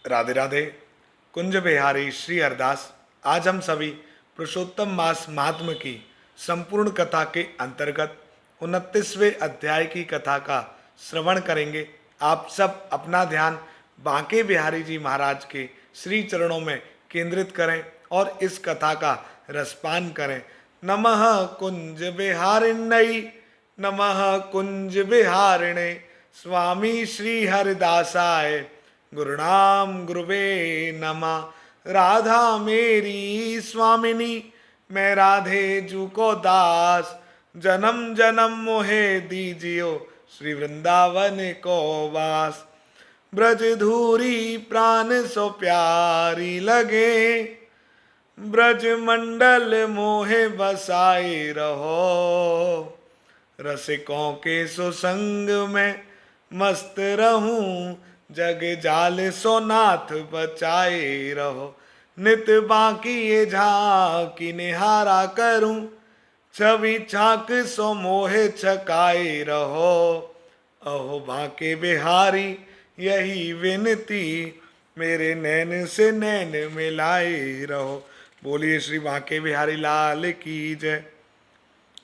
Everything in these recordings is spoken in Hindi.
राधे राधे। कुंज बिहारी श्री हरदास। आज हम सभी पुरुषोत्तम मास महात्म की संपूर्ण कथा के अंतर्गत 29वें अध्याय की कथा का श्रवण करेंगे। आप सब अपना ध्यान बांके बिहारी जी महाराज के श्री चरणों में केंद्रित करें और इस कथा का रसपान करें। नमः कुंज बिहारिण्यै, नमः कुंज बिहारिणे, स्वामी श्री हरिदासाय गुरुनाम गुरुवे नमः। राधा मेरी स्वामिनी, मैं राधे जू को दास, जन्म जन्म मोहे दीजियो श्री वृंदावन को वास। ब्रज धूरी प्राण सो प्यारी लगे, ब्रज मंडल मोहे बसाए रहो। रसिकों के सुसंग में मस्त रहूं, जग जाल सो नाथ बचाए रहो। नित बाकी ये झांकी निहारा करूं, छवि छाक सो मोहे छकाए रहो। अहो बांके बिहारी यही विनती, मेरे नैन से नैन मिलाए रहो। बोलिए श्री बांके बिहारी लाल की जय।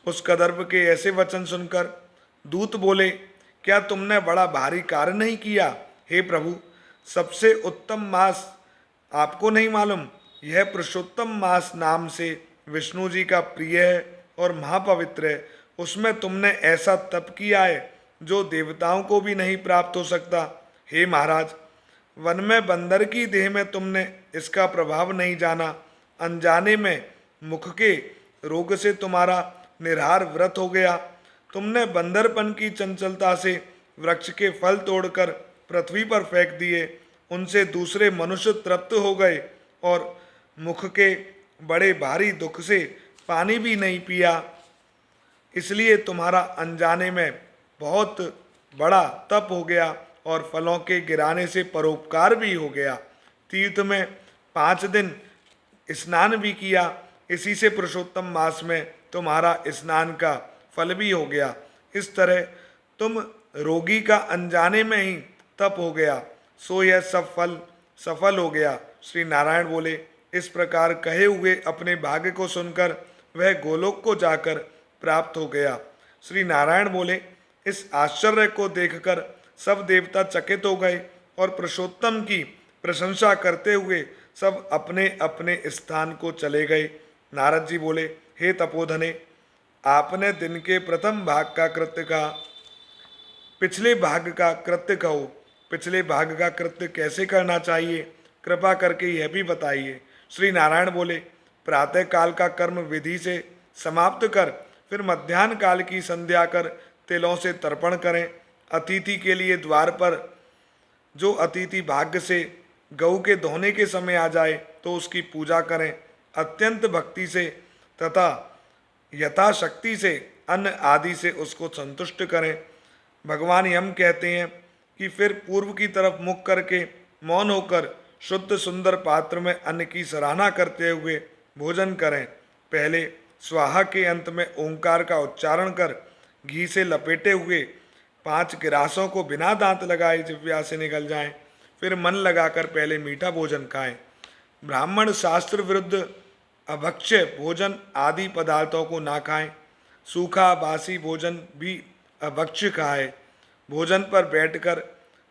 उस कदर्प के ऐसे वचन सुनकर दूत बोले, क्या तुमने बड़ा भारी कार्य नहीं किया? हे प्रभु, सबसे उत्तम मास आपको नहीं मालूम? यह पुरुषोत्तम मास नाम से विष्णु जी का प्रिय है और महापवित्र है। उसमें तुमने ऐसा तप किया है जो देवताओं को भी नहीं प्राप्त हो सकता। हे महाराज, वन में बंदर की देह में तुमने इसका प्रभाव नहीं जाना। अनजाने में मुख के रोग से तुम्हारा निराहार व्रत हो गया। तुमने बंदरपन की चंचलता से वृक्ष के फल तोड़कर पृथ्वी पर फेंक दिए। उनसे दूसरे मनुष्य तृप्त हो गए और मुख के बड़े भारी दुख से पानी भी नहीं पिया। इसलिए तुम्हारा अनजाने में बहुत बड़ा तप हो गया और फलों के गिराने से परोपकार भी हो गया। तीर्थ में 5 दिन स्नान भी किया। इसी से पुरुषोत्तम मास में तुम्हारा स्नान का फल भी हो गया। इस तरह तुम रोगी का अनजाने में ही तप हो गया, सो यह सब फल सफल हो गया। श्री नारायण बोले, इस प्रकार कहे हुए अपने भाग्य को सुनकर वह गोलोक को जाकर प्राप्त हो गया। श्री नारायण बोले, इस आश्चर्य को देखकर सब देवता चकित हो गए और पुरुषोत्तम की प्रशंसा करते हुए सब अपने अपने स्थान को चले गए। नारद जी बोले, हे तपोधने, आपने दिन के प्रथम भाग का कृत्य कहा, पिछले भाग का कृत्य कहो। पिछले भाग का कृत्य कैसे करना चाहिए, कृपा करके यह भी बताइए। श्री नारायण बोले, प्रातः काल का कर्म विधि से समाप्त कर फिर मध्याह्न काल की संध्या कर तिलों से तर्पण करें। अतिथि के लिए द्वार पर जो अतिथि भाग्य से गऊ के दोहने के समय आ जाए तो उसकी पूजा करें। अत्यंत भक्ति से तथा यथाशक्ति से अन्न आदि से उसको संतुष्ट करें। भगवान यम कहते हैं कि फिर पूर्व की तरफ मुख करके मौन होकर शुद्ध सुंदर पात्र में अन्न की सराहना करते हुए भोजन करें। पहले स्वाहा के अंत में ओंकार का उच्चारण कर घी से लपेटे हुए 5 गिरासों को बिना दांत लगाए जिह्वा से निकल जाएं। फिर मन लगाकर पहले मीठा भोजन खाएं। ब्राह्मण शास्त्र विरुद्ध अभक्ष्य भोजन आदि पदार्थों को ना खाएं। सूखा बासी भोजन भी अभक्ष्य खाएं। भोजन पर बैठकर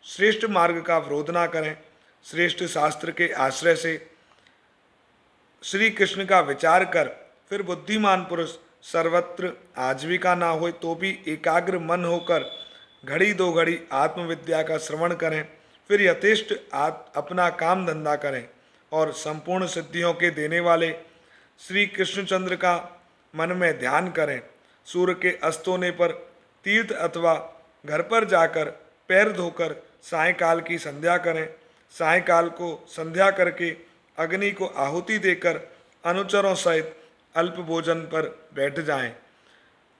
श्रेष्ठ मार्ग का विरोध ना करें। श्रेष्ठ शास्त्र के आश्रय से श्री कृष्ण का विचार कर फिर बुद्धिमान पुरुष सर्वत्र आजीविका ना हो तो भी एकाग्र मन होकर घड़ी 2 घड़ी आत्मविद्या का श्रवण करें। फिर यथेष्ट अपना काम धंधा करें और संपूर्ण सिद्धियों के देने वाले श्री कृष्णचंद्र का मन में ध्यान करें। सूर्य के अस्त होने पर तीर्थ अथवा घर पर जाकर पैर धोकर सायंकाल की संध्या करें। सायंकाल को संध्या करके अग्नि को आहुति देकर अनुचरों सहित अल्प भोजन पर बैठ जाएं।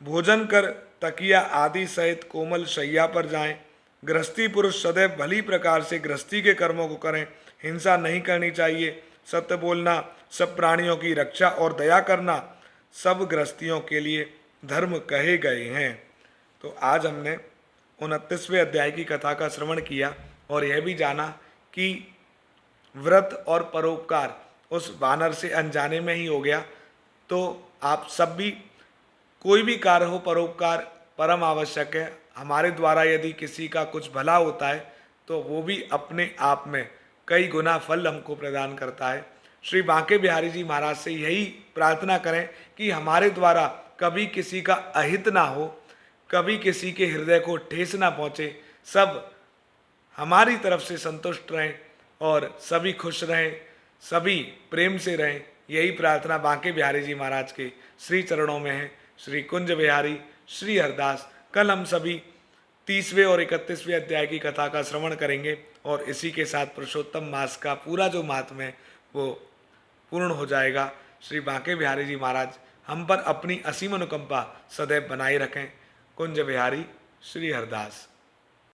भोजन कर तकिया आदि सहित कोमल शैया पर जाएं। गृहस्थी पुरुष सदैव भली प्रकार से गृहस्थी के कर्मों को करें। हिंसा नहीं करनी चाहिए। सत्य बोलना, सब प्राणियों की रक्षा और दया करना सब गृहस्थियों के लिए धर्म कहे गए हैं। तो आज हमने 29वें अध्याय की कथा का श्रवण किया और यह भी जाना कि व्रत और परोपकार उस वानर से अनजाने में ही हो गया। तो आप सब भी, कोई भी कार्य हो, परोपकार परम आवश्यक है। हमारे द्वारा यदि किसी का कुछ भला होता है तो वो भी अपने आप में कई गुना फल हमको प्रदान करता है। श्री बांके बिहारी जी महाराज से यही प्रार्थना करें कि हमारे द्वारा कभी किसी का अहित ना हो, कभी किसी के हृदय को ठेस ना पहुँचे, सब हमारी तरफ से संतुष्ट रहें और सभी खुश रहें, सभी प्रेम से रहें। यही प्रार्थना बांके बिहारी जी महाराज के श्री चरणों में है। श्री कुंज बिहारी श्री हरदास। कल हम सभी 30वें और 31वें अध्याय की कथा का श्रवण करेंगे और इसी के साथ पुरुषोत्तम मास का पूरा जो महात्म्य है वो पूर्ण हो जाएगा। श्री बांके बिहारी जी महाराज हम पर अपनी असीम अनुकंपा सदैव बनाए रखें। कुंज बिहारी श्री हरदास।